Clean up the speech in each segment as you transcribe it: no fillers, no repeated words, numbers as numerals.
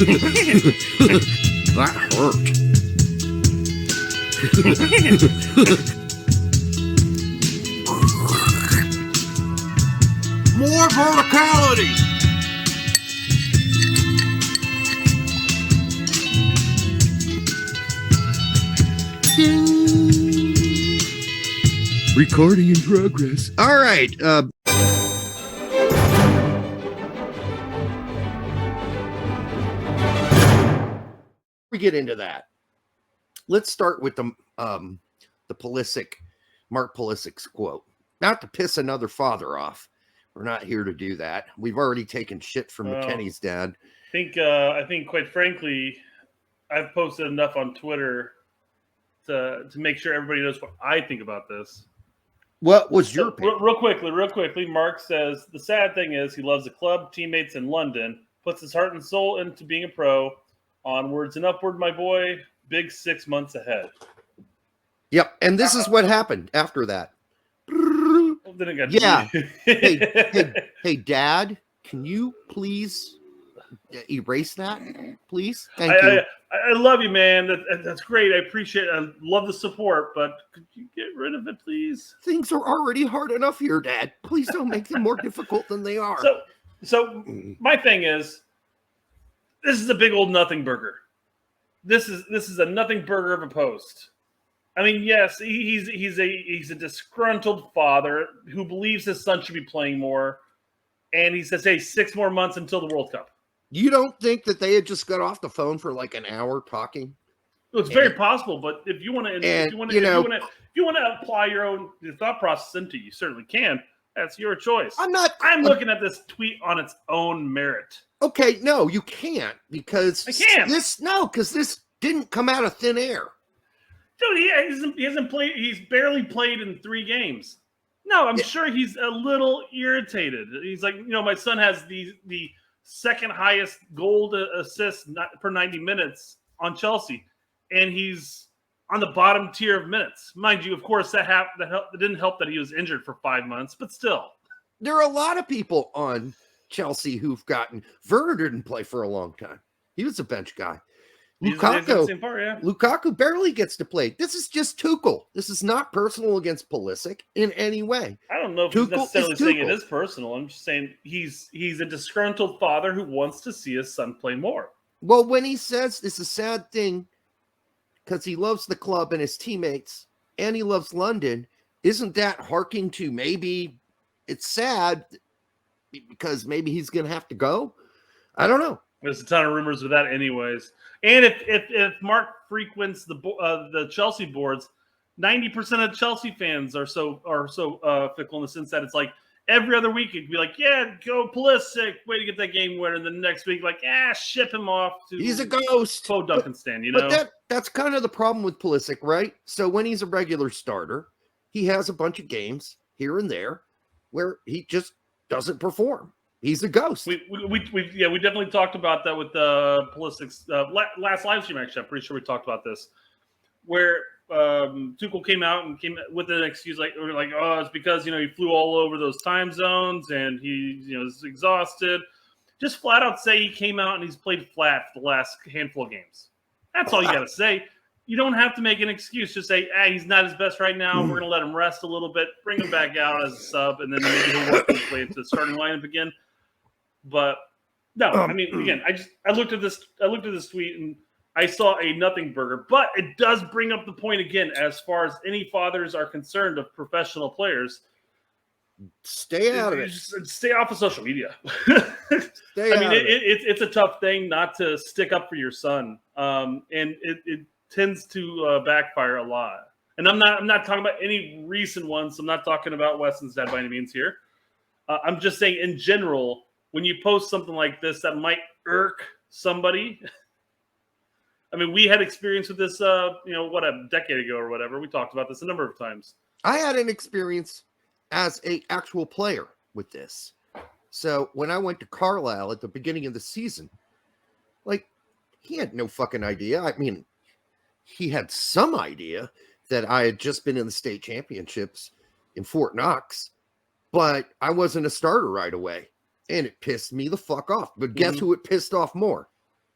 That hurt. More verticality. Recording in progress. All right. We get into that. Let's start with the Pulisic, Mark Pulisic's quote. Not to piss another father off. We're not here to do that. We've already taken shit from McKenny's dad. I think, quite frankly, I've posted enough on Twitter to make sure everybody knows what I think about this. What was your opinion? Real quickly, Mark says, the sad thing is he loves the club, teammates in London, puts his heart and soul into being a pro. Onwards and upward, my boy. Big 6 months ahead. Yep, and this is what happened after that. Yeah. hey, Dad, can you please erase that, please? Thank you. I love you, man. That's great. I appreciate it. I love the support, but could you get rid of it, please? Things are already hard enough here, Dad. Please don't make them more difficult than they are. So my thing is, this is a big old nothing burger. This is a nothing burger of a post. I mean, yes, he's a disgruntled father who believes his son should be playing more, and he says, "Hey, 6 more months until the World Cup." You don't think that they had just got off the phone for like an hour talking? Well, it's very possible, but if you want to apply your own thought process into it, you certainly can. That's your choice. I'm looking at this tweet on its own merit. Okay, no, you can't because I can't. Because this didn't come out of thin air. Dude, he hasn't played. He's barely played in 3 games. No, I'm sure he's a little irritated. He's like, my son has the second highest goal assist per 90 minutes on Chelsea, and he's on the bottom tier of minutes. Mind you, of course, that didn't help that he was injured for 5 months, but still. There are a lot of people on Chelsea who've gotten... Werner didn't play for a long time. He was a bench guy. Lukaku barely gets to play. This is just Tuchel. This is not personal against Pulisic in any way. I don't know if he's necessarily saying it is personal. I'm just saying he's a disgruntled father who wants to see his son play more. Well, when he says it's a sad thing because he loves the club and his teammates and he loves London, isn't that harking to maybe it's sad because maybe he's going to have to go? I don't know. There's a ton of rumors of that anyways. And if Mark frequents the Chelsea boards, 90% of Chelsea fans are so fickle in the sense that it's like every other week it could be like, yeah, go Pulisic, way to get that game winner. And then the next week, like, ship him off to he's a ghost. Poe Duncan stand, you know? But that's kind of the problem with Pulisic, right? So when he's a regular starter, he has a bunch of games here and there where he just doesn't perform. He's a ghost. We definitely talked about that with Pulisic's last live stream. Actually, I'm pretty sure we talked about this, where Tuchel came out and came with an excuse like it's because he flew all over those time zones and he is exhausted. Just flat out say he came out and he's played flat for the last handful of games. That's all you got to say. You don't have to make an excuse. Just say, he's not his best right now. We're going to let him rest a little bit, bring him back out as a sub, and then maybe he'll work his way into the starting lineup again. But no, I mean, again, I looked at this tweet and I saw a nothing burger, but it does bring up the point again, as far as any fathers are concerned of professional players. Stay out of it. Stay off of social media. It's a tough thing not to stick up for your son, and it tends to backfire a lot. And I'm not talking about any recent ones. I'm not talking about Weston's dad by any means here. I'm just saying in general, when you post something like this that might irk somebody. I mean, we had experience with this, a decade ago or whatever. We talked about this a number of times. I had an experience as an actual player with this. So when I went to Carlisle at the beginning of the season, he had no fucking idea. I mean, he had some idea that I had just been in the state championships in Fort Knox, but I wasn't a starter right away. And it pissed me the fuck off. But guess who it pissed off more?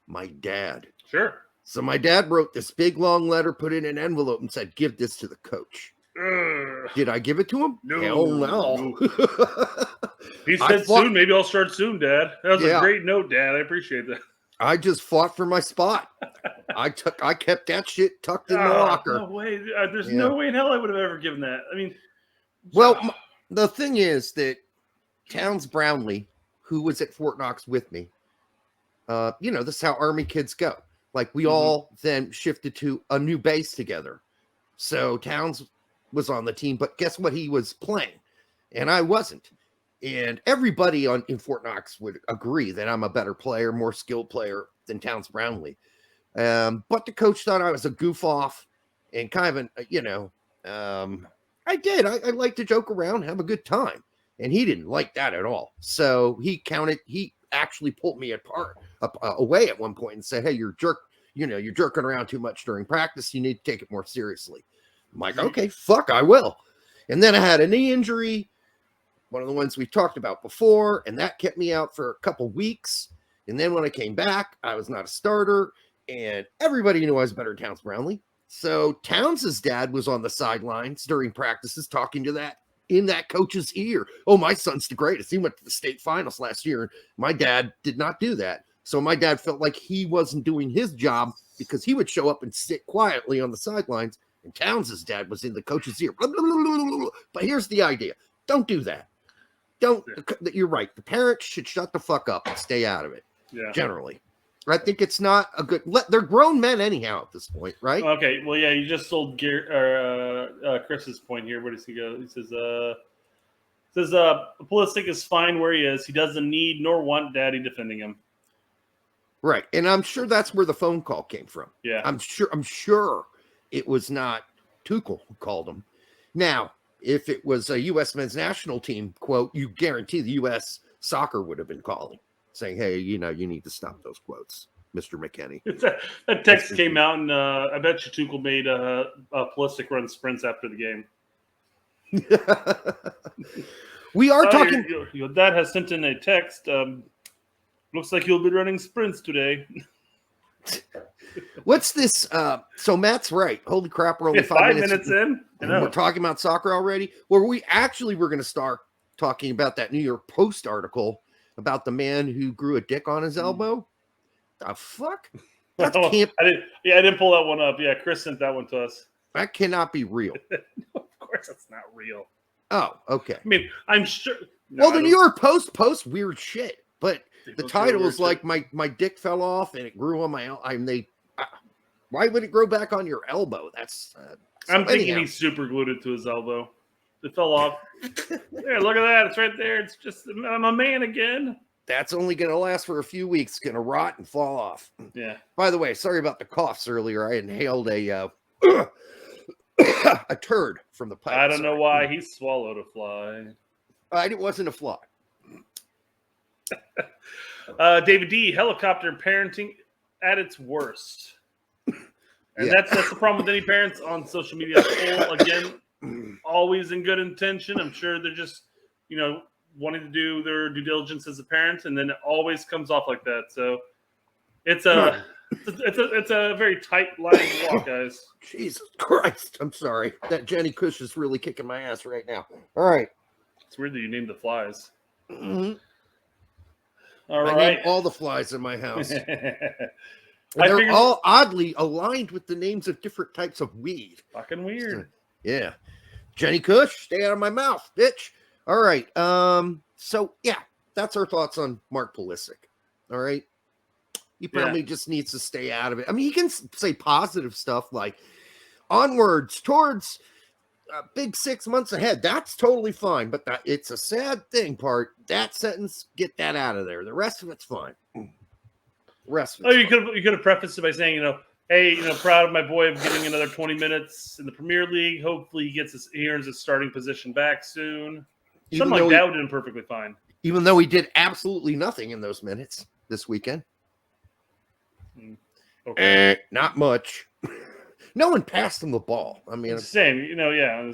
My dad. Sure. So my dad wrote this big long letter, put it in an envelope, and said, "Give this to the coach." Did I give it to him? No. Hell no. He said soon. Maybe I'll start soon, Dad. That was a great note, Dad. I appreciate that. I just fought for my spot. I kept that shit tucked in the locker. No way. There's no way in hell I would have ever given that. I mean, well, the thing is that Towns Brownlee, who was at Fort Knox with me, this is how Army kids go. Like we all then shifted to a new base together. So Towns was on the team, but guess what? He was playing and I wasn't. And everybody in Fort Knox would agree that I'm a better player, more skilled player than Towns Brownlee. But the coach thought I was a goof off and kind of I did. I like to joke around, have a good time. And he didn't like that at all. So he actually pulled me away at one point and said, "Hey, you're jerking around too much during practice. You need to take it more seriously." I'm like, "Okay, fuck, I will." And then I had a knee injury, one of the ones we talked about before, and that kept me out for a couple weeks. And then when I came back, I was not a starter, and everybody knew I was better than Towns Brownlee. So Towns's dad was on the sidelines during practices talking to that in that coach's ear. "Oh, my son's the greatest. He went to the state finals last year." And my dad did not do that. So my dad felt like he wasn't doing his job because he would show up and sit quietly on the sidelines, and Towns's dad was in the coach's ear. Blah, blah, blah, blah, blah. But here's the idea. Don't do that. You're right. The parents should shut the fuck up and stay out of it. Yeah. Generally. I think it's not a good. They're grown men anyhow at this point, right? Okay. Well, yeah, you just sold Chris's point here. Where does he go? He says, Pulisic is fine where he is. He doesn't need nor want Daddy defending him. Right. And I'm sure that's where the phone call came from. Yeah. I'm sure it was not Tuchel who called him. Now, if it was a U.S. men's national team quote, you guarantee the U.S. soccer would have been calling, saying, "Hey, you need to stop those quotes, Mr. McKenny." That text came out, and I bet you Tuchel made Pulisic run sprints after the game. We are talking. Your dad has sent in a text. Looks like you'll be running sprints today. What's this? So Matt's right. Holy crap, we're only 5 minutes in. We're talking about soccer already. Well, we actually were going to start talking about that New York Post article about the man who grew a dick on his elbow. The fuck? I didn't pull that one up. Yeah, Chris sent that one to us. That cannot be real. Of course, that's not real. Oh, okay. I mean, I'm sure. Well, the New York Post posts weird shit, but the title is like my dick fell off and it grew on my. Why would it grow back on your elbow? That's. I'm thinking he super glued it to his elbow. It fell off. Yeah, look at that. It's right there. It's just I'm a man again. That's only going to last for a few weeks. It's going to rot and fall off. Yeah. By the way, sorry about the coughs earlier. I inhaled a turd from the pipe. I don't know why he swallowed a fly. It wasn't a fly. David D. Helicopter parenting at its worst. And that's the problem with any parents on social media. Again, always in good intention. I'm sure they're just, wanting to do their due diligence as a parent, and then it always comes off like that. So it's a very tight line to walk, guys. Jesus Christ. I'm sorry. That Jenny Kush is really kicking my ass right now. All right. It's weird that you named the flies. Mm-hmm. All right. I named all the flies in my house. They're all oddly aligned with the names of different types of weed. Fucking weird. Yeah. Jenny Kush, stay out of my mouth, bitch. All right. So, yeah, that's our thoughts on Mark Pulisic. All right. He probably just needs to stay out of it. I mean, he can say positive stuff like onwards towards big 6 months ahead. That's totally fine. But it's a sad thing part. That sentence, get that out of there. The rest of it's fine. You could have prefaced it by saying, hey, proud of my boy of getting another 20 minutes in the Premier League. Hopefully he earns his starting position back soon. Something like that would have been perfectly fine. Even though he did absolutely nothing in those minutes this weekend. Okay. Not much. No one passed him the ball. I mean, same, yeah.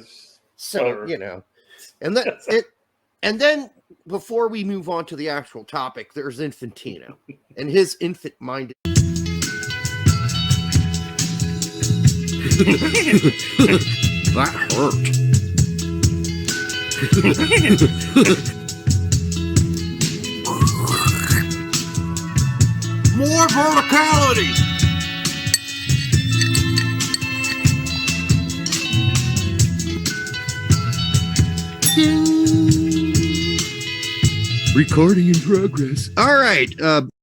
So, and then before we move on to the actual topic, there's Infantino and his infant-minded. That hurt. More verticality. Recording in progress. All right.